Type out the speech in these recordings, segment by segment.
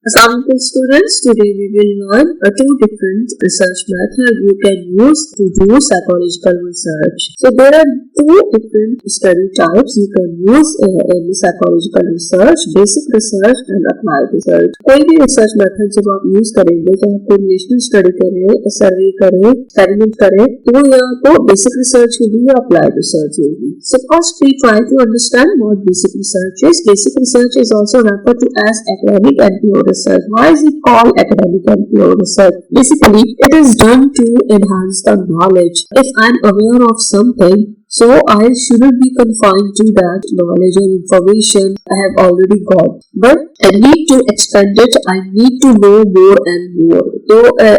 Assalamualaikum students, today we will learn two different research methods you can use to do psychological research. So there are two different study types you can use in psychological research, basic research and applied research. कोई भी research method जब आप use करेंगे, चाहे आप relational study करें, survey करें, experiment करें, तो या तो basic research होगी या applied research होगी. So first we try to understand what basic research is. Basic research is also referred to as academic and pure research. Why is it called academic and pure research? Basically, it is done to enhance the knowledge. If I am aware of something, so I shouldn't be confined to that knowledge or information I have already got. But I need to expand it. I need to know more and more. तो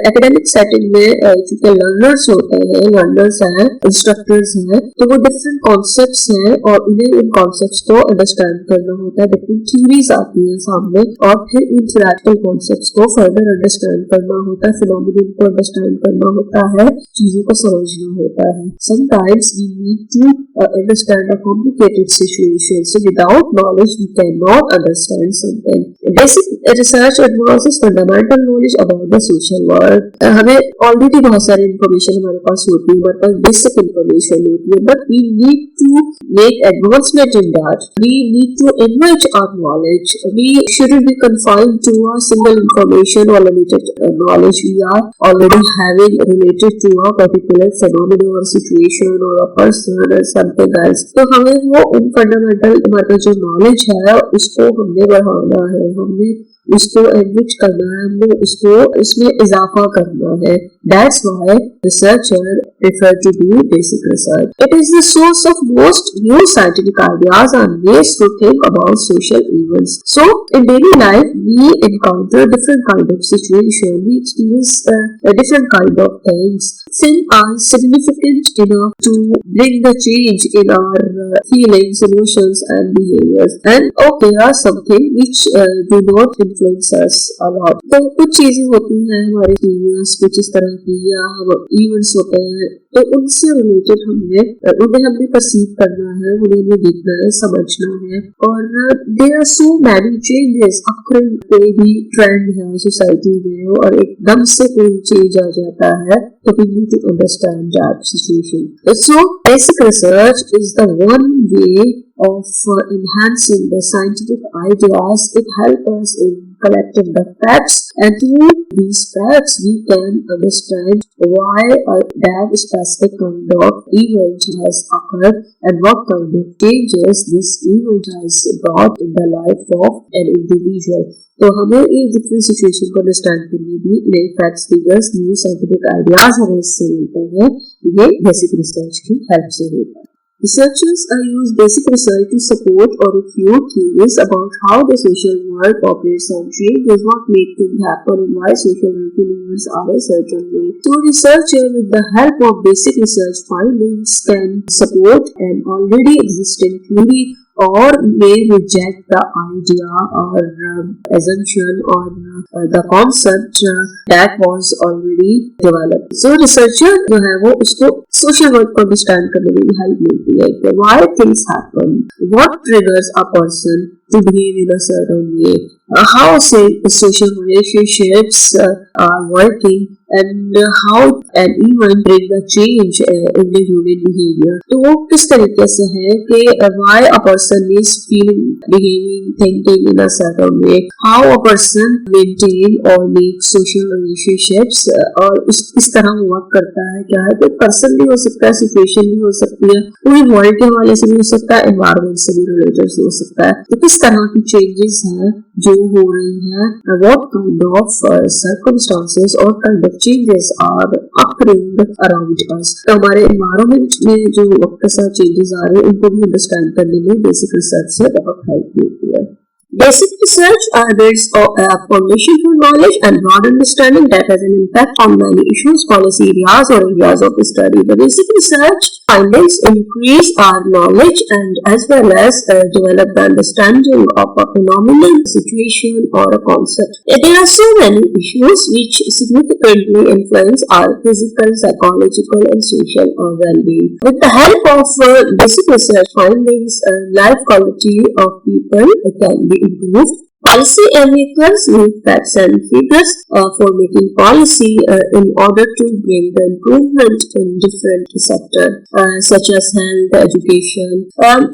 academic setting में चूँकि learners होते हैं, learners हैं, instructors हैं, तो वो different concepts हैं और उन्हें उन concepts को understand करना होता है. different theories आती हैं सामने और फिर उन theoretical concepts को further understand करना होता है, phenomenon को understand करना होता है, चीजों को समझना होता है. Sometimes we need to understand a complicated situation. So without knowledge, we cannot understand something. Basic research advances fundamental knowledge about the social world. हमें already बहुत सारी information हमारे पास होती है, हमारे पास basic information होती है, but we need to make advancement in that. We need to enrich our knowledge. We shouldn't be confined to a single information or limited knowledge we are already having related to a particular phenomenon or situation or a person or something else. तो हमें वो उन fundamental हमारा जो knowledge है उसको हमने बढ़ाना है, हमने उसको एनरिच करना है, हमने उसको इसमें इजाफा करना है. That's why researchers prefer to do basic research. It is the source of most new scientific ideas and ways to think about social events. So in daily life we encounter different kind of situation, we experience different kind of things. Some are significant enough to bring the change in our feelings, emotions and behaviors, and there are something which do not influence us a lot. तो कुछ चीजें होती हैं हमारे experience कुछ इस तरह की या हम इवेंट्स होते हैं तो उनसे रिलेटेड उन्हें हमने परसीव करना है, उन्हें हमें देखना है, समझना है. और there are so many changes. अक्सर कोई भी ट्रेंड है सोसाइटी में और एकदम से कोई चेंज आ जाता है तो we need to understand that situation. So basic research is the one way of enhancing the scientific ideas. It helps us in collecting the facts, and through these facts we can understand why that specific kind of event has occurred and what kind of changes this event has brought in the life of an individual. तो हमें एक different situation को understand करने भी नए facts, figures, new scientific ideas हमें इससे मिलते हैं. ये बेसिक रिसर्च की हेल्प से होता है. Researchers use basic research to support or refute theories about how the social world operates and changes what make things happen and why social events are a certain way. So researchers with the help of basic research findings can support an already existing theory or may reject the idea or assumption or the concept that was already developed. So researcher जो है वो उसको social world को understand करने में help मिलती है कि why things happen, what triggers a person to behave in a certain way, how say social relationships are working and how an event bring a change in the human behavior. तो वो किस तरीके से है कि why a person is feeling, behaving, thinking in a certain way, how a person maintain or make social relationships और इस तरह वर्क करता है. क्या है तो पर्सन भी हो सकता है, सिचुएशन भी हो सकती है, पूरी वर्ल्ड के हवाले से भी हो सकता है, एनवायरमेंट से भी रिलेटेड हो सकता है. तो किस तरह की चेंजेस हैं जो हो रही हैं, what kind of circumstances or kind of changes are occurring around us. तो हमारे एनवायरमेंट में जो वक्त के साथ चेंजेस आ रहे हैं उनको भी अंडरस्टैंड करने में बेसिक रिसर्च से बहुत हेल्प मिलती है. Basic research builds a foundation for knowledge and broad understanding that has an impact on many issues, policy areas or areas of study. The basic research findings increase our knowledge and as well as develop the understanding of a phenomenon, situation or a concept. There are so many issues which significantly influence our physical, psychological and social well-being. With the help of basic research findings, life quality of people can be improved. Policy makers need facts and figures for making policy in order to bring the improvement in different sectors such as health, education.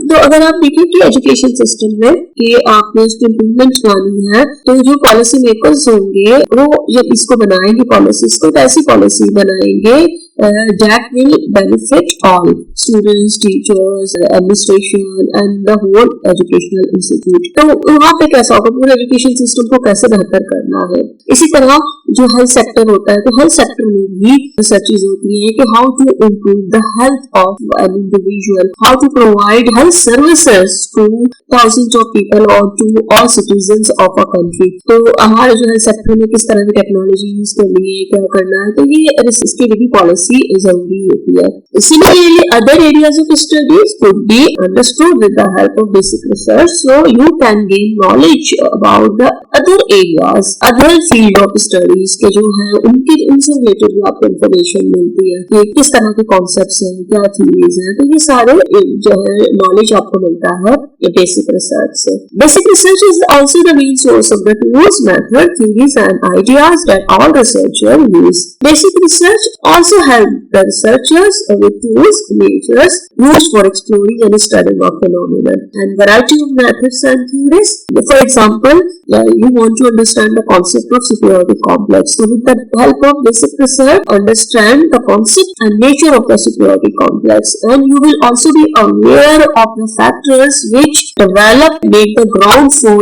तो अगर आप देखें कि education system में कि आपने उसकी improvement लानी है तो जो पॉलिसी मेकर्स होंगे वो जब इसको बनाएंगे पॉलिसीज को तो ऐसी पॉलिसी बनाएंगे that will benefit all students, teachers, administration and the whole educational institute. तो वहाँ पे कैसा होगा, पूरे एजुकेशन सिस्टम को कैसे बेहतर करना है. इसी तरह जो हेल्थ सेक्टर होता है तो हेल्थ सेक्टर में भी रिसर्चेज होती है कि how to improve the health of an individual, how to provide health services to thousands of people or to all citizens of a country. तो हमारे जो हेल्थ सेक्टर में किस तरह की टेक्नोलॉजी यूज करनी है, क्या करना है, तो ये इसके लिए भी पॉलिसी जरूरी होती है. Similarly, other areas of studies could be understood with the help of basic research. So you can gain knowledge about the other areas, other field of studies के जो है उनसे रिलेटेड भी आपको इंफॉर्मेशन मिलती है कि किस तरह के कॉन्सेप्ट्स हैं, क्या थ्योरीज हैं. तो ये सारे जो है नॉलेज आपको मिलता है ये बेसिक रिसर्च से. Basic research is also the main source of the tools, method, theories and ideas that all researchers use. Basic research also help the researchers with tools, measures used for exploring and studying of phenomena and variety of methods and theories. For example, you want to understand the concept of superiority complex. So with the help of basic research, understand the concept and nature of the superiority complex, and you will also be aware of the factors which make the ground for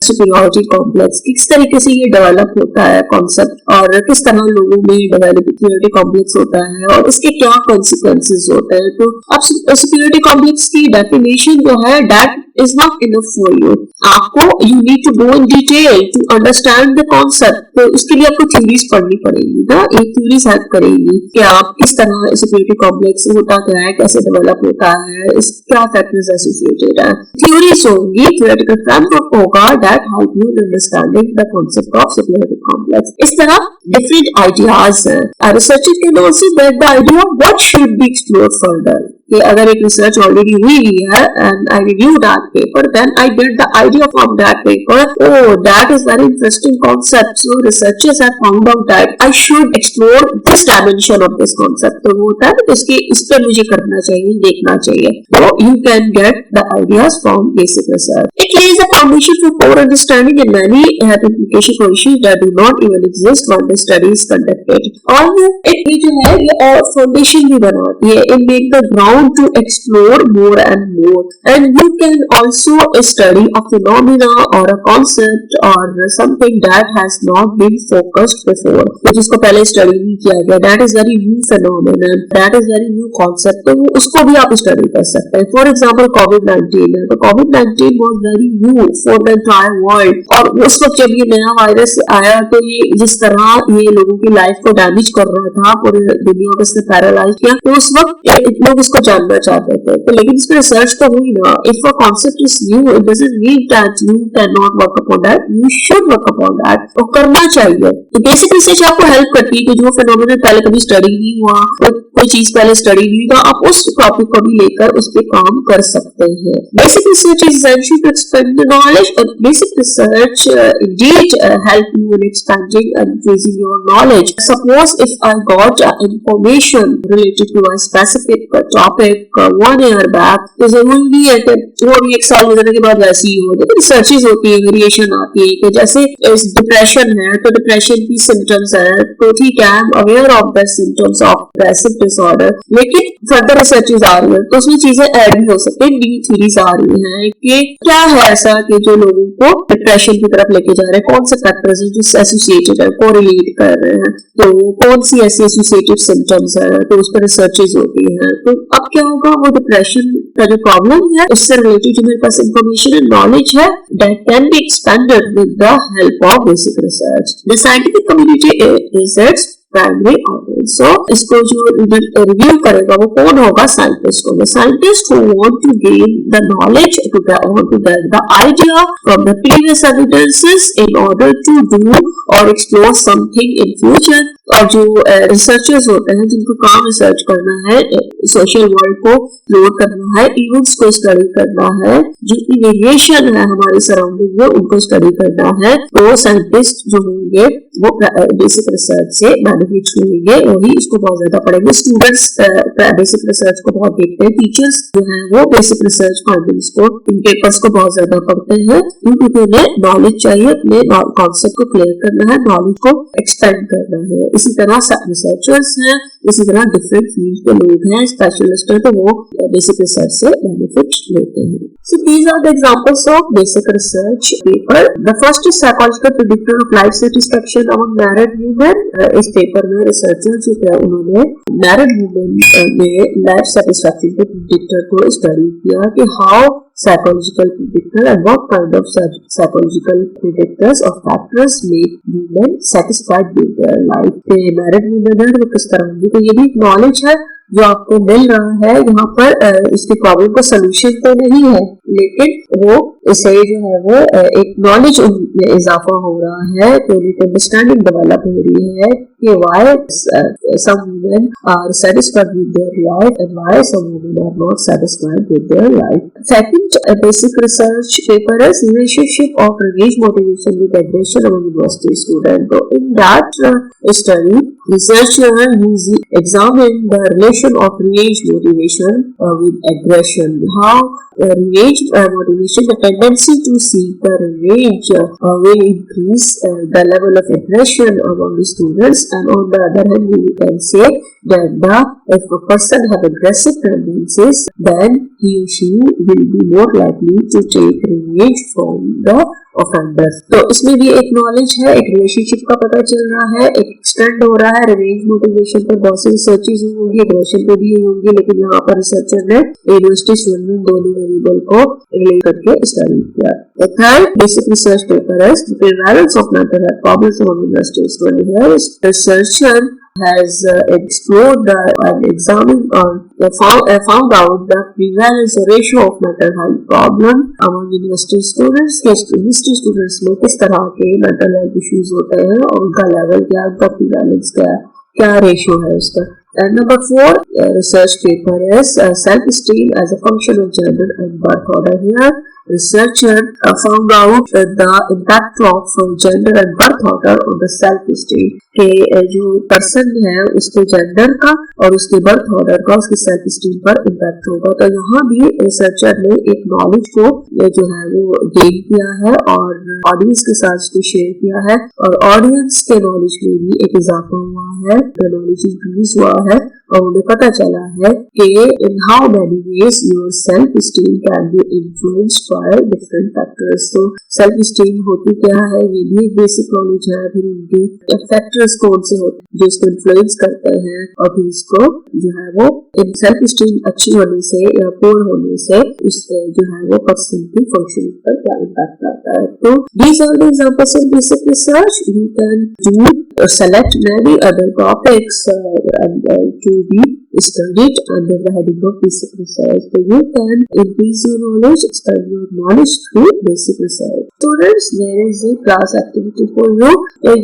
superiority complex. किस तरीके से ये develop होता है concept और किस तरह लोगों में डेवलप superiority complex होता है और इसके क्या consequences होते हैं. तो अब superiority complex की definition जो है that is not enough for you. आपको you need to go in detail to understand the concept. तो उसके लिए आपको theories पढ़नी पड़ेगी ना, एक theories हेल्प करेगी कि आप किस तरह superiority complex होता क्या है, कैसे डेवलप होता है, इस क्या फैक्टर्स एसोसिएटेड है. Theories होंगी, theoretical framework होगा that help you in understanding the concept of superiority complex. इस तरह different ideas हैं. A researcher can also get the idea of what should be explored further. कि अगर एक रिसर्च ऑलरेडी हुई है and I review that paper, then I get the idea from that paper. Oh, that is very interesting concept. So researchers have found out that I should explore this dimension of this concept. तो वो होता है तो इसके इस पे मुझे करना चाहिए, देखना चाहिए. So you can get the ideas from basic research. It lays a foundation for core understanding and many have implication for issues that do not even exist when the study is conducted. और it जो है ये foundation भी बनाती है. It make the ground to explore more and more, and you can also study a phenomena or a concept or something that has not been focused before, जिसको पहले study नहीं किया गया. that is very new phenomenon, that is very new concept, तो उसको भी आप study कर सकते हैं. फॉर एग्जाम्पल COVID-19 है, तो COVID-19 was very new for the entire world. और उस वक्त जब ये नया वायरस आया तो ये जिस तरह ये लोगों की लाइफ को डैमेज कर रहा था, पूरी दुनिया को इसने पैरालाइज किया, तो उस वक्त लोग इसको जानना चाहते थे. तो लेकिन इस पर रिसर्च तो हुई ना. If a concept is new, it doesn't mean that you can not work upon that. You should work upon that. तो करना चाहिए. तो बेसिक रिसर्च आपको हेल्प करती है कि जो फिनोमेना पहले कभी स्टडी नहीं हुआ, कोई चीज पहले स्टडी नहीं हुआ, आप उस टॉपिक को भी लेकर उस पे काम कर सकते हैं. Basic research is essential to expand the knowledge. और basic research did help you in expanding and increasing your knowledge. Suppose if I got information related to a specific topic 1 year back, तो जरूरी नहीं है कि वो भी 1 साल गुजरने के बाद वैसी ही हो. तो रिसर्चेज होती है, वेरिएशन आती है कि जैसे डिप्रेशन है तो डिप्रेशन की सिम्टम्स है तो ठीक है, I am aware of the symptoms of depressive disorder, लेकिन फर्दर रिसर्चेज आ रही है तो उसमें चीजें ऐड भी हो सकती है. न्यू थ्योरीज आ रही है कि क्या है ऐसा कि जो लोगों को डिप्रेशन की तरफ लेके जा रहे हैं, कौन से फैक्टर्स हैं जो एसोसिएटेड है, कोरिलेट कर रहे हैं, तो कौन सी ऐसी एसोसिएटेड सिम्टम्स है, तो उस पर रिसर्चेज होती है. तो अब क्या होगा, वो डिप्रेशन का जो प्रॉब्लम है उससे रिलेटेड जो मेरे पास इंफॉर्मेशन एंड नॉलेज है that can be expanded with the help of basic research. The scientific community is its primary audience. So इसको जो रिव्यू करेगा वो कौन होगा? साइंटिस्ट होगा. Scientists who want to gain the knowledge, want to get the idea from the previous evidences in order to do or explore something in future. और जो researchers होते हैं जिनको काम रिसर्च करना है, सोशल वर्ल्ड को एक्सप्लोर करना है, इवेंट्स को स्टडी करना है, जितनी वेरिएशन है हमारे सराउंडिंग में उनको स्टडी करना है, तो साइंटिस्ट जो होंगे वो बेसिक रिसर्च से बेनिफिट लेंगे, वही इसको बहुत ज्यादा पढ़ेंगे. स्टूडेंट्स बेसिक रिसर्च को बहुत देखते हैं, टीचर्स जो है वो बेसिक रिसर्च फाइंडिंग्स को, इन पेपर्स को बहुत ज्यादा पढ़ते हैं, क्योंकि उन्हें नॉलेज चाहिए, अपने कॉन्सेप्ट को क्लियर करना है, नॉलेज को एक्सपेंड करना है. इसी तरह रिसर्चर्स हैं, इसी तरह डिफरेंट फील्ड के लोग हैं, स्पेशलिस्ट हैं, तो वो बेसिक रिसर्च से बेनिफिट लेते हैं. So these are the examples of basic research paper. The first is psychological predictor of life satisfaction among married women. इस पेपर में रिसर्चर जो है उन्होंने मैरिड वुमेन में लाइफ सेटिस्फैक्शन के प्रिडिक्टर को स्टडी किया कि how psychological predictor and what kind of psychological predictors or factors make women satisfied with their life. Married women है वो किस तरह होंगी, तो ये भी नॉलेज है जो आपको मिल रहा है. यहाँ पर इसकी प्रॉब्लम का सोल्यूशन तो नहीं है, लेकिन वो इससे जो है वो एक नॉलेज में इजाफा हो रहा है, तो एक अंडरस्टैंडिंग डेवलप हो रही है कि why some women are satisfied with their life and why some women are not satisfied with their life. Second basic research paper is relationship of revenge motivation with aggression among university students. So in that study, researcher examined the relation of revenge motivation with aggression. How revenge motivation, the tendency to seek the revenge will increase the level of aggression among the students, and on the other hand we can say that if a person have aggressive tendencies, then he or she will be more likely to take revenge from the offender. तो इसमें भी एक knowledge है, एक relationship का पता चल रहा है, एक एक्सटेंड हो रहा है. रिवेंज मोटिवेशन पर बहुत सी रिसर्चेस होंगी, एग्रेशन पे भी होंगी, लेकिन यहाँ पर रिसर्चर ने यूनिवर्सिटी स्टूडेंट दोनों वेरिएबल को रिलेट करके स्टडी किया. The third basic research paper is the prevalence of mental health problems among university students. Here, researcher has explored and examined found out the prevalence ratio of mental health problem among university students. University students में किस तरह के mental health issues होते हैं और उनका level क्या, उनका prevalence क्या रेशियो है उसका. And number 4 research paper is self-esteem as a function of gender and birth order. Here, researcher found out the impact of gender and birth order on the self-esteem. के जो person है उसके gender का और उसके birth order का उसके self esteem पर इम्पैक्ट होगा. तो यहाँ भी रिसर्चर ने एक नॉलेज को जो है वो गेन किया है और ऑडियंस के साथ इसको शेयर किया है, और ऑडियंस के नॉलेज में भी एक इजाफा हुआ है, नॉलेज इंक्रीज हुआ है, और उन्हें पता चला है कि in how many ways your self esteem can be influenced by different factors. तो सेल्फ स्टीम होती क्या है ये भी एक बेसिक नॉलेज है. फिर उनके फैक्टर्स कौन से होते हैं जो इसको इन्फ्लुएंस करते हैं, और फिर इसको जो है वो सेल्फ स्टीम अच्छी होने से या पोर होने से उस जो है वो पर्सन की फंक्शनिंग पर क्या इम्पैक्ट आता है. तो these are the examples of basic research. You can do select many other topics to be studied under the heading of basic research. So you can increase your knowledge, expand your knowledge through basic research. Students, there is a class activity for you.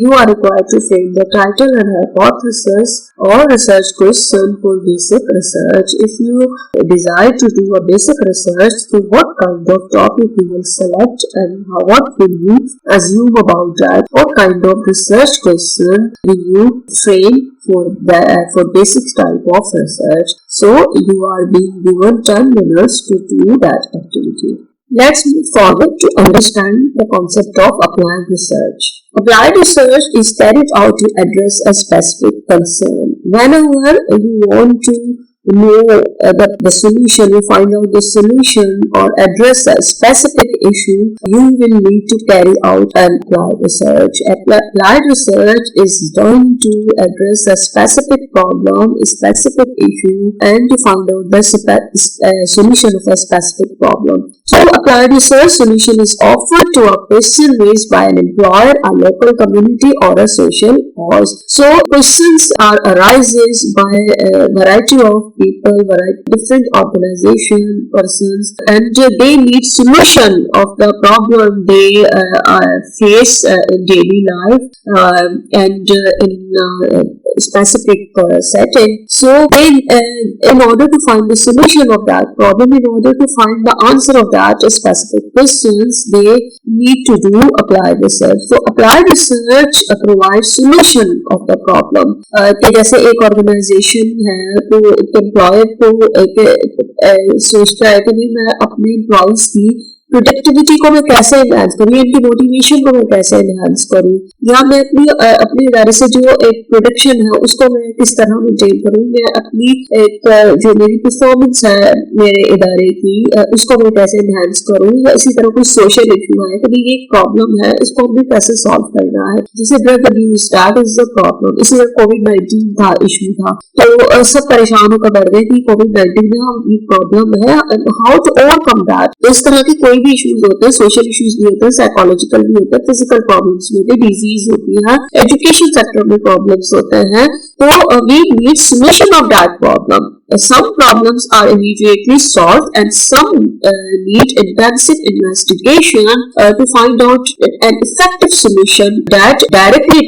You are required to fill the title and hypothesis or research question for basic research. If you desire to do a basic research, so what kind of topic you will select and what will you assume about that? What kind of research question will you frame for basic type of research? So you are being given 10 minutes to do that activity. Let's move forward to understand the concept of applied research. Applied research is carried out to address a specific concern. Whenever you want to know the solution, you find out the solution or address a specific issue, you will need to carry out an applied research. Applied research is done to address a specific problem, a specific issue, and to find out the solution of a specific problem. So applied research solution is offered to a question raised by an employer, a local community, or a social cause. So questions are arises by a variety of people, different organization, persons, and they need solution of the problem they face in daily life and in specific setting. So then in order to find the solution of that problem, in order to find the answer of that specific questions, they need to do applied research. So applied research provides solution of the problem. कि जैसे एक organisation है तो एक employer को सोचता है कि नहीं मैं अपने एम्प्लॉयज की प्रोडक्टिविटी को मैं कैसे एनहांस करूँ, इनकी मोटिवेशन को मैं कैसे एनहांस करूँ, या मैं अपने इदारे से जो एक प्रोडक्शन है उसको मैं किस तरह मेंटेन करूँ, मैं अपनी एक जो मेरी परफॉर्मेंस है मेरे इदारे की उसको मैं कैसे एनहांस करूँ, या इसी तरह कोई सोशल इशू है कि ये एक प्रॉब्लम है इसको हमें कैसे सॉल्व करना है, जैसे drug abuse that is the problem. इसी तरह कोविड-19 था इशू था तो सब परेशान होकर बैठ गए कि कोविड-19 में ये प्रॉब्लम है and how to overcome that. तो इस तरह की कोई भी इश्यूज होते हैं, सोशल इश्यूज भी होते हैं, साइकोलॉजिकल भी होते हैं, फिजिकल प्रॉब्लम्स भी होते हैं, डिजीज होती है, एजुकेशन सेक्टर में प्रॉब्लम्स होते हैं, तो we need solution of that problem. Some problems are immediately solved and some need intensive investigation to find out an effective solution that directly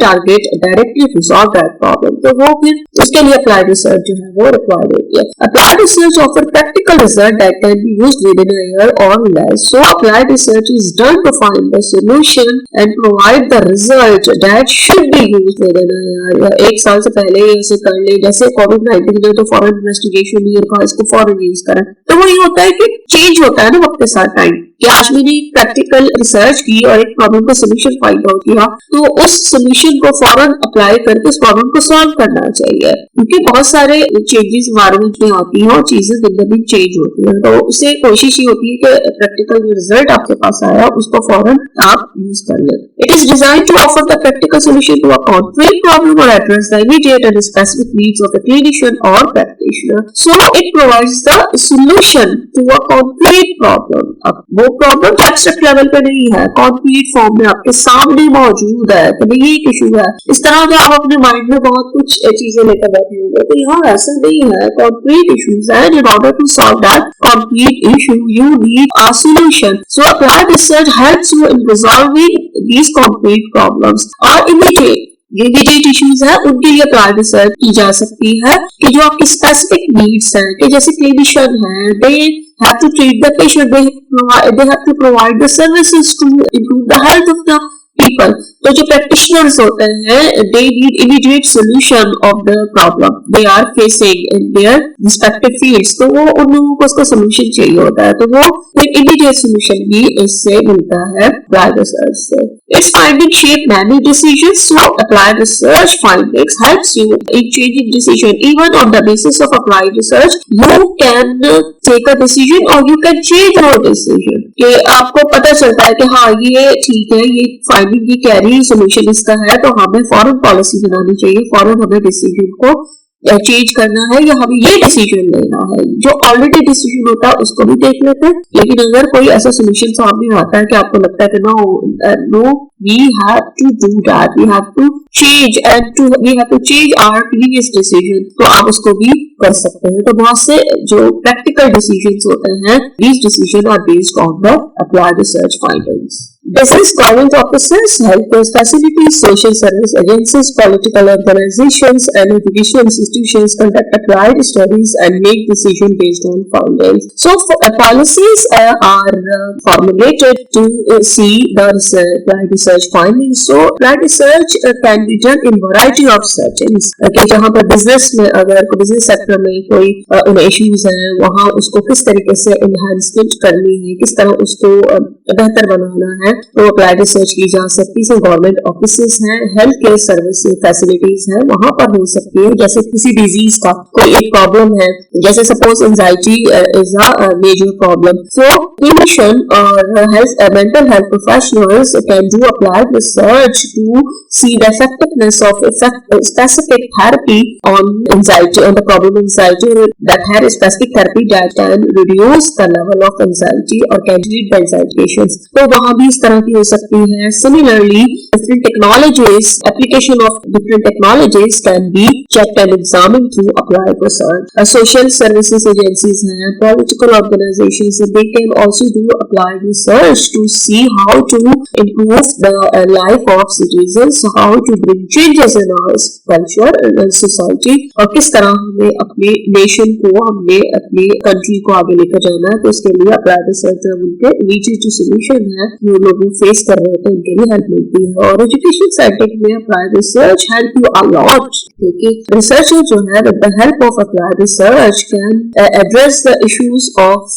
resolve that problem. तो वो फिर उसके लिए applied research जो है वो required होती है। Applied research offer practical result that can be used within a year or less. So applied research is done to find the solution and provide the result that should be used within a year. या एक साल से पहले इसे कर ले, जैसे कोविड-19 में तो फॉरेन इन्वेस्टिगेशन इसको फॉरन यूज करा, तो वो ये होता है कि चेंज होता है ना वक्त के साथ टाइम, कि आज मैंने प्रैक्टिकल रिसर्च की और एक प्रॉब्लम का सोल्यूशन फाइंड आउट किया, तो उस सोल्यूशन को फौरन अप्लाई करके उस प्रॉब्लम को सॉल्व करना चाहिए, क्योंकि बहुत सारे चेंजेस एनवायरनमेंट में आती हैं और चीजें दिन ब दिन चेंज होती हैं। तो उससे कोशिश ये होती है कि प्रैक्टिकल जो रिजल्ट आपके पास आया उसको फौरन आप यूज कर लें। It is design to offer the practical solution to a concrete problem और address the immediate and specific needs of the clinician और practitioner. So it provides the solution to a concrete problem. अब वो problem abstract level पे नहीं है, concrete form में आपके सामने मौजूद है, तो ये एक इशू है। इस तरह का आप अपने माइंड में बहुत कुछ चीजें लेकर बैठे होंगे, तो यहाँ ऐसा नहीं है, कॉन्क्रीट इश्यूज है। In order to solve that concrete issue you need a solution. So applied research helps you in resolving these concrete problems और इमीडिएट इश्यूज है उनके लिए अप्लाइड रिसर्च की जा सकती है, कि जो आपकी स्पेसिफिक नीड्स है, कि जैसे क्लिनिशियन है, दे have to treat the patient, they have to provide the services to improve the health of the people. तो जो प्रैक्टिशनर्स होते हैं they need immediate solution of the problem they are facing in their respective fields, तो वो उन लोगों को उसका solution चाहिए होता है, तो वो एक immediate solution भी इससे मिलता है applied research से। Its findings shape many decisions, so applied research findings helps you in changing decision. Even on the basis of applied research, you can take a decision or you can change your decision. कि आपको पता चलता है कि हाँ ये ठीक है, ये फाइंडिंग ये कह रही है, सोल्यूशन इसका है, तो हमें फौरन पॉलिसी बनानी चाहिए, फौरन हमें डिसीजन को चेंज करना है या हमें ये डिसीजन लेना है। जो ऑलरेडी डिसीजन होता है उसको भी देख लेते हैं, लेकिन अगर कोई ऐसा सोल्यूशन सामने आता है कि आपको लगता है कि no we have to do that, we have to change we have to change our previous decision, तो आप उसको भी कर सकते हैं। तो बहुत से जो प्रैक्टिकल डिसीजंस होते हैं, these decisions are based on the applied research findings. Business government officers, healthcare facilities, social service agencies, political organizations, and educational institutions conduct applied studies and make decisions based on findings. So, policies are formulated to see the applied research findings. So, applied research can be done in variety of settings. कि जहाँ पर business में अगर business sector में कोई issues हैं, वहाँ उसको किस तरीके से enhancement करनी है, किस तरह उसको बेहतर बनाना है, तो अप्लाइड रिसर्च की जा सकती है। गवर्नमेंट ऑफिसेज हैं, हेल्थ केयर सर्विस फैसिलिटीज हैं, वहां पर हो सकती है। जैसे किसी डिजीज का कोई एक प्रॉब्लम है, जैसे suppose anxiety is a major problem, so clinician और mental health professionals can do applied research to see the effectiveness of specific therapy on anxiety, on the problem of anxiety, that has a specific therapy that can reduce the level of anxiety or can treat the anxiety patients. तो वहाँ भी इस तरह की हो सकती है. Similarly, different technologies, application of different technologies can be checked and examined through applied research. Social services agencies हैं, political organizations, they can also do applied research to see how to improve the life of citizens, how to bring changes in our culture and society, और किस तरह हमें अपने nation को, हमने अपने country को आगे लेकर जाना है. तो इसके लिए अप्लाइड रिसर्च उनके नीचे जो सोल्यूशन है जो लोग फेस कर रहे होते हैं उनके लिए हेल्प मिलती है. और एजुकेशन सेक्टर में applied research help you a lot, क्योंकि रिसर्चर जो है with the help of applied research can address the issues of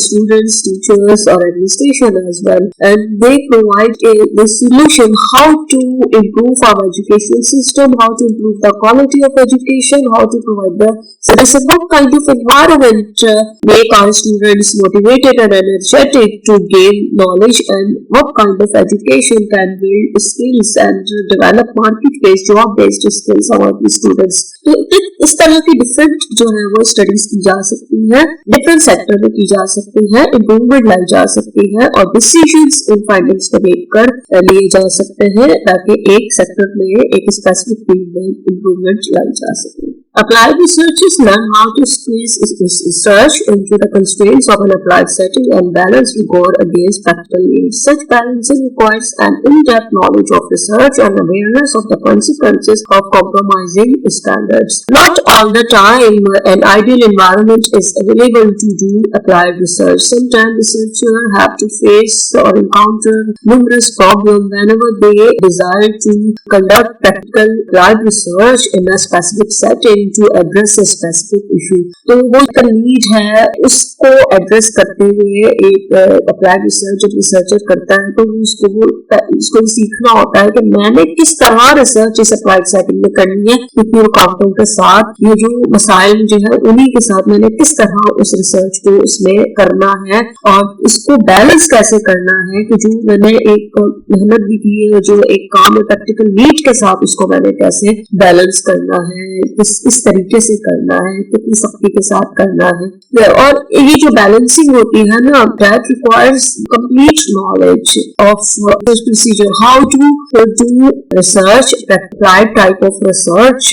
students, teachers or administration as well, and they provide the solution how to improve our education system, how to improve the quality of education, how to provide the citizen, what kind of environment make our students motivated and energetic to gain knowledge, and what kind of education can build skills and develop market-based, job-based skills among the students. तो इस तरह की different जो है वो studies की जा सकती है, डिफरेंट सेक्टर में की जा सकती है, इम्प्रूवमेंट लाई जा सकती है और डिसीजंस उन फाइंडिंग्स को देखकर लिए जा सकते हैं ताकि एक सेक्टर में, एक स्पेसिफिक फील्ड में इम्प्रूवमेंट लाई जा सके. Applied researchers learn how to squeeze research into the constraints of an applied setting and balance rigor against practical needs. Such balancing requires an in-depth knowledge of research and awareness of the consequences of compromising standards. Not all the time an ideal environment is available to do applied research. Sometimes researchers have to face or encounter numerous problems whenever they desire to conduct practical applied research in a specific setting to address a specific issue. तो वो need है, उसको address करते हुए एक applied research जब researcher करता है तो उसको सीखना होता है कि मैंने किस तरह रिसर्च इस अप्लाइड सेटिंग में करनी है, कितनी रुकावटों के साथ, ये जो मसाइल जो है उन्हीं के साथ मैंने किस तरह उस रिसर्च को उसमें करना है और इसको बैलेंस कैसे करना है कि जो मैंने एक मेहनत भी की है, जो एक काम है प्रैक्टिकल नीड के साथ उसको मैंने कैसे बैलेंस करना है, इस तरीके से करना है, कितनी सख्ती के साथ करना है. और ये जो बैलेंसिंग होती है ना, that requires complete knowledge of this procedure, how to do research, applied type of research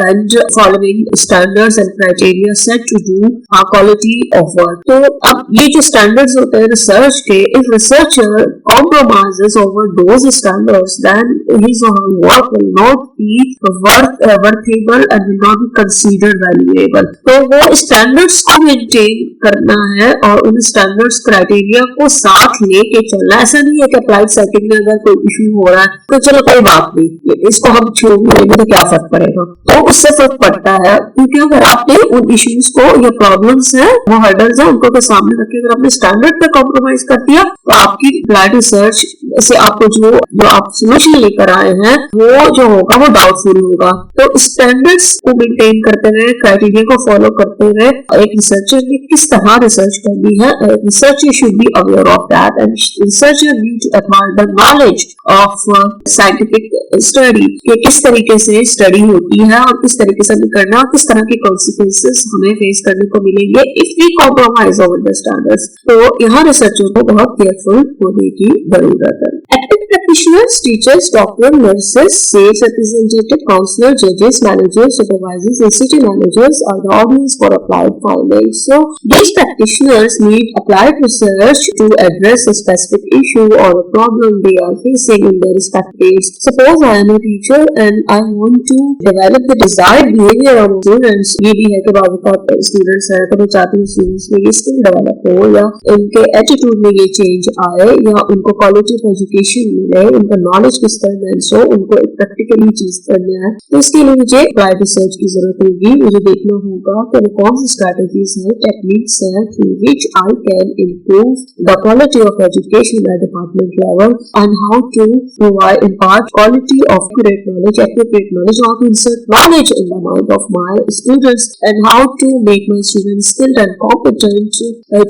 and following standards and criteria set to do quality of work. तो अब ये जो standards होते हैं रिसर्च के, if researcher compromises over those standards, then his or her work will not be worthable and will not be considered valuable. तो वो standards को maintain करना है और उन standards criteria को साथ लेके चलना. ऐसा नहीं है कि applied setting में अगर कोई issue हो रहा है तो चलो कोई बात नहीं, इसको हम छोड़ देंगे तो क्या फर्क पड़ेगा, तो उससे फर्क पड़ता है. क्योंकि अगर आपने उन इश्यूज को, या प्रॉब्लम्स हैं, वो हर्डल्स हैं, उनको के सामने रखे अगर आपने स्टैंडर्ड पे कॉम्प्रोमाइज कर दिया तो आपकी अप्लाइड रिसर्च से आपको जो आप सोल्यूशन लेकर आए हैं वो जो होगा वो डाउटफुल होगा. तो स्टैंडर्ड्स को मेंटेन करते हुए, क्राइटेरिया को फॉलो करते हुए एक रिसर्चर ने किस तरह रिसर्च करनी है, researcher should be aware of that and researcher need to acquire the knowledge of scientific study, कि किस तरीके से स्टडी होती है और किस तरीके से हमें करना, किस तरह के कॉन्सिक्वेंसेस हमें फेस करने को मिलेंगे if we compromise over the standards. तो यहाँ रिसर्चर को बहुत केयरफुल होने की जरूरत है. Active practitioners, teachers, doctors, nurses, sales representatives, counselors, judges, managers, supervisors, and city managers are the audience for applied findings. So these practitioners need applied research to address a specific issue or a problem they are facing in their respective fields. Suppose I am a teacher and I want to develop the desired behavior of students. ये भी है कि बाद students हैं तो मैं चाहती हूँ students में ये skill develop हो, या उनके attitude में ये change आए, या उनको quality of education मिले, है, उनका नॉलेज किस तरह है, सो उनको प्रैक्टिकली चीज करना है। तो इसके लिए मुझे अप्लाइड रिसर्च की जरूरत होगी। मुझे देखना होगा कि वो कौन सी स्ट्रेटेजीज है, टेक्निक्स है through which I can improve the quality of education at department level and how to provide impart quality of accurate knowledge, how to insert knowledge in the mind of my students and how to make my students skilled and competent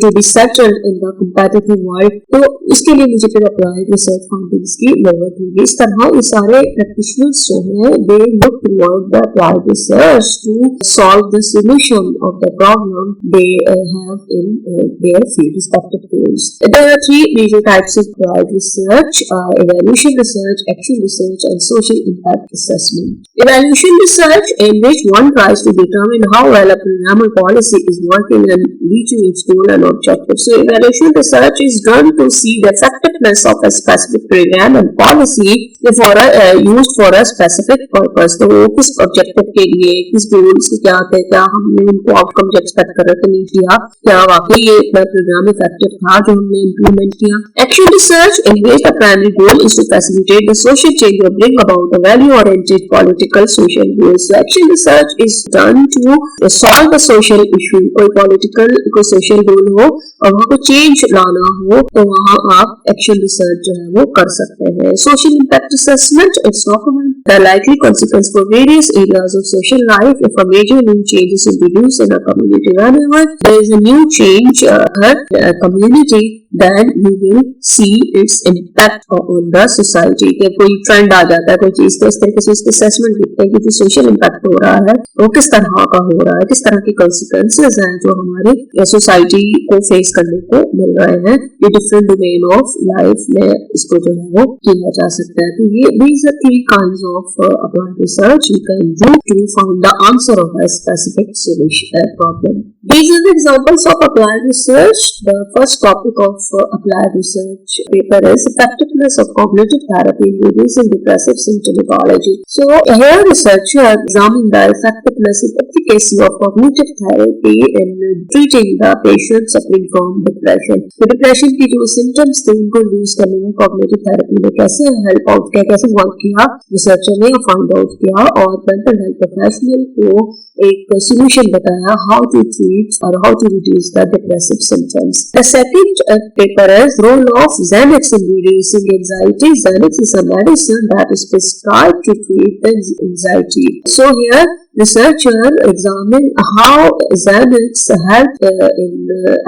to be settled in the competitive world। तो इसके लिए मुझे फिर applied research foundations की जरूरत होगी। इस तरह ये सारे प्रैक्टिशनर्स जो हैं they look toward the applied research to solve the solution of the problem they have in their field, respective fields। There are three major types of applied research: evaluation research, action research and social impact assessment। Evaluation research in which one tries to determine how well a program or policy is working and reaching its goal and objective। So evaluation research is done to see the effectiveness of a specific program and policy used for a specific purpose। तो वो किस objective के लिए, किस goals के क्या थे, क्या हमने उनको आउटकम जो एक्सपेक्ट कर रहे थे नहीं किया, क्या वाकई ये प्रोग्राम इफेक्टिव था जो हमने इम्प्लीमेंट किया। Action research in which the primary goal is to facilitate the social change or bring about a value-oriented political social goals। So action research is done to solve a social issue, कोई political कोई social goal हो और वहाँ को change लाना हो तो वहाँ आप action research जो है वो कर सकते हैं। Social impact assessment is often the likely consequence for various areas of social life if a major new change is introduced in a community। Whenever there is a new change in a community, then you will see its impact on the society। कि कोई trend आ जाता है कोई चीज, तो इस तरीके से इसके असेसमेंट करते हैं कि जो सोशल इम्पैक्ट हो रहा है वो किस तरह का हो रहा है, किस तरह के कॉन्सिक्वेंसेस हैं जो हमारे सोसाइटी को फेस करने को मिल रहे हैं। ये डिफरेंट डोमेन ऑफ लाइफ में इसको जो है वो किया जा सकता है। तो ये these are three kinds of applied research you can do to find the answer of a specific solution problem। These are the examples of applied research। The first topic of applied research paper is effectiveness of cognitive therapy in reducing depressive symptomatology। So here researcher examined the effectiveness and efficacy of cognitive therapy in treating the patient suffering from depression। तो depression की जो symptoms थे उनको reduce करने में cognitive therapy ने कैसे help out किया, कैसे वर्क किया, रिसर्चर ने फाइंड आउट किया और मेंटल हेल्थ प्रोफेशनल को एक सोल्यूशन बताया how to treat or how to reduce the depressive symptoms। The second paper is role of Xanax in reducing anxiety। Xanax is a medicine that is prescribed to treat the anxiety। So here researcher examined how Xanax helped in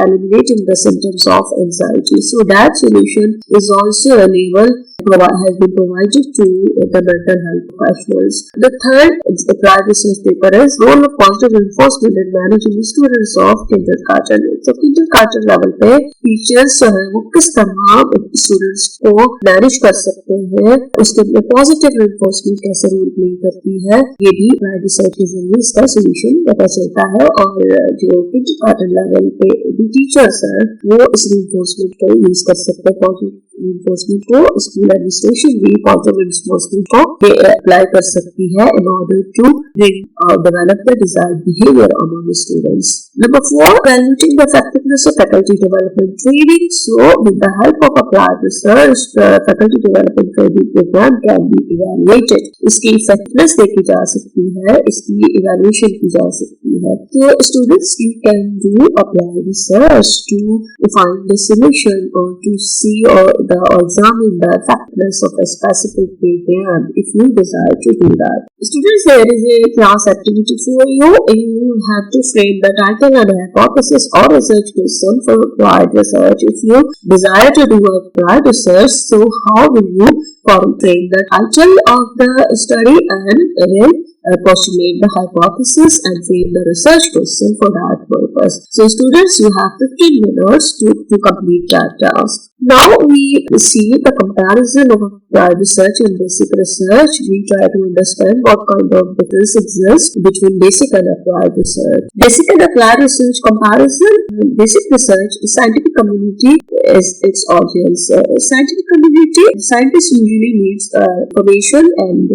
eliminating the symptoms of anxiety। So that solution is also has been provided to the mental health professionals। The third applied research paper is role of positive reinforcement in managing students of kindergarten। So kindergarten level पे teachers जो है वो किस तरह students को manage कर सकते हैं, उसके लिए पॉजिटिव reinforcement कैसे रोल प्ले करती है, ये भी applied research के जरिए इसका सोल्यूशन पता चलता है। और जो kindergarten लेवल पे भी टीचर्स हैं वो इस reinforcement को यूज कर सकते हैं, पॉजिटिव reinforcement को स्कूल एडमिनिस्ट्रेशन भी पॉजिटिव reinforcement को अप्लाई कर सकती है in order to develop the desired behavior among the students। Number 4, evaluating the effectiveness of faculty development training। So with the help of applied research, the faculty development training program can be evaluated। इसकी effectiveness देखी जा सकती है, इसकी evaluation की जा सकती है। So students can do applied research to find the solution or to see or examine the effectiveness of a specific program if you desire to do that। Students, there is a class activity for you। You have to frame the title and hypothesis or research question for applied research। If you desire to do applied research, so how will you frame the title of the study and then postulate the hypothesis and frame the research question for that purpose। So students, you have 15 minutes to complete that task। Now we see the comparison of applied research and basic research। We try to understand what kind of difference exists between basic and applied research। Basic and applied research comparison: basic research, scientific community is its audience। Scientific community, scientists usually needs information and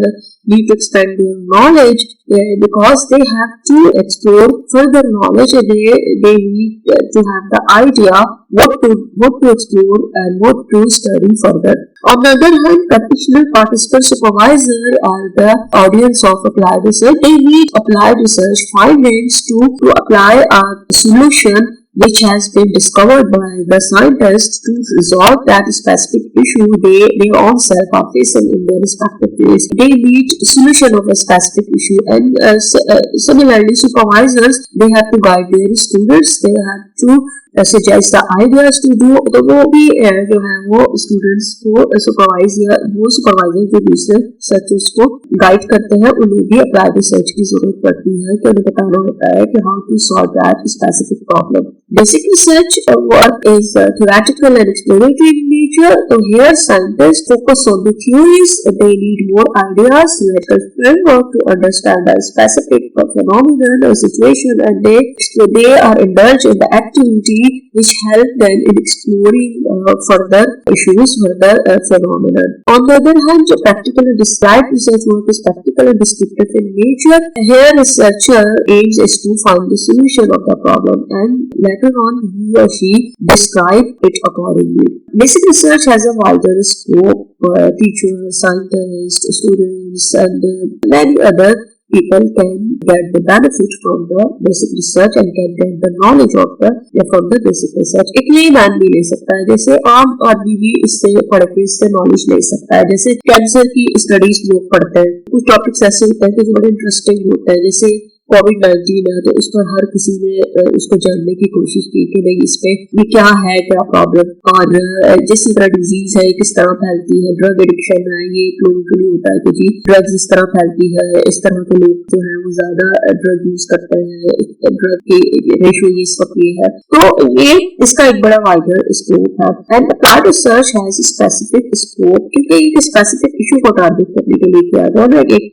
need to expand their knowledge knowledge because they have to explore further knowledge. They need to have the idea what to explore and what to study further. On the other hand, practitioner, participant, supervisor are the audience of applied research. They need applied research findings to apply a solution which has been discovered by the scientists to resolve that specific issue they own self are facing in their respective fields. They need solution of a specific issue, and similarly supervisors, they have to guide their students, they have to suggest the ideas to do, तो वो भी जो है वो students को supervise या वो supervisor जो दूसरे रिसर्चर्स को गाइड करते हैं उन्हें भी अप्लाइड रिसर्च की जरूरत पड़ती है कि उन्हें बताना होता है कि how to solve that specific problem. Basic research work is theoretical and exploratory in nature. So here scientists focus on the theories. They need more ideas, theoretical framework to understand a specific phenomenon or situation, and they are indulged in the activity which help them in exploring further issues, further phenomenon. On the other hand, practical and described research work is practical and descriptive in nature. Here researcher aims is to find the solution of the problem and later on he or she describe it accordingly. Basic research has a wider scope. Teachers, scientists, students and many other people can get the benefit from the basic research and can get the knowledge of from the basic research. एक layman भी ले सकता है, जैसे आम आदमी भी इससे पढ़ के इससे नॉलेज ले सकता है. जैसे कैंसर की स्टडीज लोग पढ़ते हैं, कुछ टॉपिक्स ऐसे होते हैं जो बड़े इंटरेस्टिंग होते हैं, जैसे कोविड-19 है तो उस पर हर किसी ने उसको जानने की कोशिश की कि भाई इस पे ये क्या है, क्या प्रॉब्लम, और जिस तरह डिजीज है किस तरह फैलती है, ड्रग एडिक्शन है ये एक लोगों के लिए होता है कि जी ड्रग्स इस तरह फैलती है, इस तरह के लोग जो है वो ज्यादा ड्रग यूज करते हैं, ड्रग की रेशियो ये सब ये है, तो ये इसका एक बड़ा वाइडर स्कोप है. And applied research has specific scope क्योंकि एक स्पेसिफिक इशू को टारगेट करने के लिए किया गया है, एक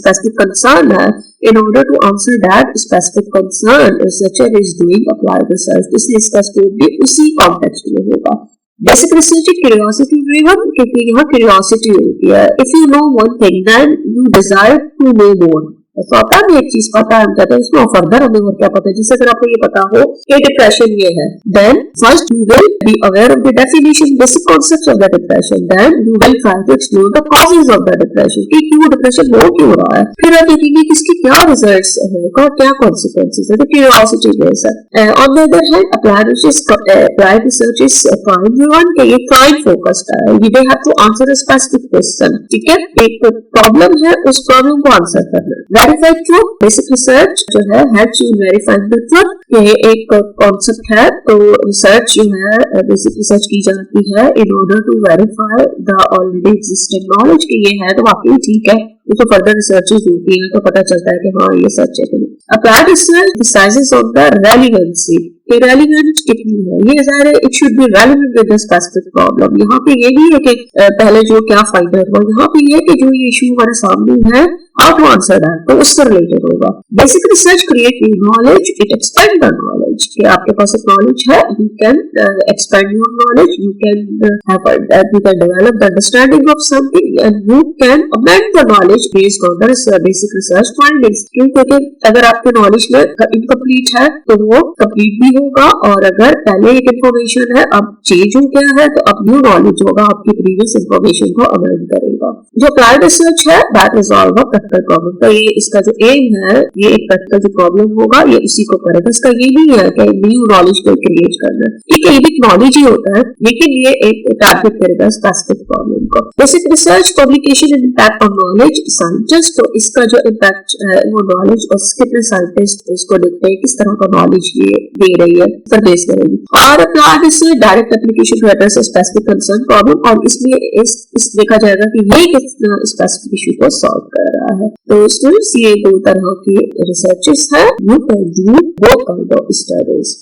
स्पेसिफिक कंसर्न है. In order to answer that specific concern, researcher is doing applied research. इसलिए इसका स्कोप भी उसी कॉन्टेक्स्ट में होगा. Basic research is curiosity driven क्योंकि यहाँ curiosity होती है. If you know one thing, then you desire to know more. तो आता है एक चीज पता है, हम कहते हैं इसमें फर्दर हमें और क्या पता है. जैसे अगर आपको ये पता हो कि डिप्रेशन ये है, then first you will be aware of the definition, basic concepts of the depression. Then you will try to explore the causes of the depression. कि क्यों डिप्रेशन हो क्यों रहा है. फिर आप देखेंगे कि इसके क्या रिजल्ट्स हैं और क्या कॉन्सिक्वेंसेस है. तो क्यूरियोसिटी बेस है. On the other hand, applied research is crime driven. ये crime focused है. They have to answer a specific question. ठीक है, एक प्रॉब्लम है, उस प्रॉब्लम को आंसर करना. वेरीफाइड ट्रूथ, बेसिक रिसर्च जो है helps you verifying the truth. ये एक कॉन्सेप्ट है, तो रिसर्च जो है बेसिक रिसर्च की जाती है in order to verify the already existing knowledge कि ये है तो वाकई ठीक है. तो फर्दर रिसर्चेस होती है तो पता चलता है कि हाँ ये सच है. Applied research decides on the relevancy, कि रेलेवेंट कितनी है. ये ज़ाहिर है it should be relevant with the specific problem. यहाँ पे ये नहीं है कि पहले जो क्या फाइंड आउट हुआ, यहाँ पे ये है कि जो ये इशू हमारे सामने है हाउ टू आंसर दैट, तो उससे रिलेटेड होगा. Basic research create new knowledge, it expand the knowledge. कि आपके पास एक नॉलेज है, you can expand your knowledge, you can develop the understanding of something and you can amend the knowledge based on the basic research findings. क्योंकि अगर आपके knowledge में incomplete है तो वो कंप्लीट भी होगा, और अगर पहले एक इन्फॉर्मेशन है अब चेंज हो गया है तो अब न्यू नॉलेज होगा, आपकी प्रीवियस इन्फॉर्मेशन को अमेंड करेगा. जो अप्लाइड रिसर्च है that resolve a practical problem. तो ये इसका जो एम है, ये एक प्रैक्टिकल जो प्रॉब्लम होगा ये इसी को करेगा. इसका ये नहीं है कि न्यू नॉलेज को क्रिएट करना, ठीक है, ये भी नॉलेज ही होता है, लेकिन ये एक टारगेट करेगा स्पेसिफिक प्रॉब्लम को. Basic research publication and impact on knowledge scientist, तो इसका जो इम्पैक्ट है वो नॉलेज और कितने साइंटिस्ट इसको देखते हैं, किस तरह का नॉलेज ये दे रही है पर बेस करेगी. और applied research direct application to address specific concern problem, और इसमें इस देखा जाएगा कि ये कितना स्पेसिफिक इशू को सॉल्व कर रहा है. तो स्टूडेंट्स ये दो तरह के रिसर्चेस है. You can do both kind of studies.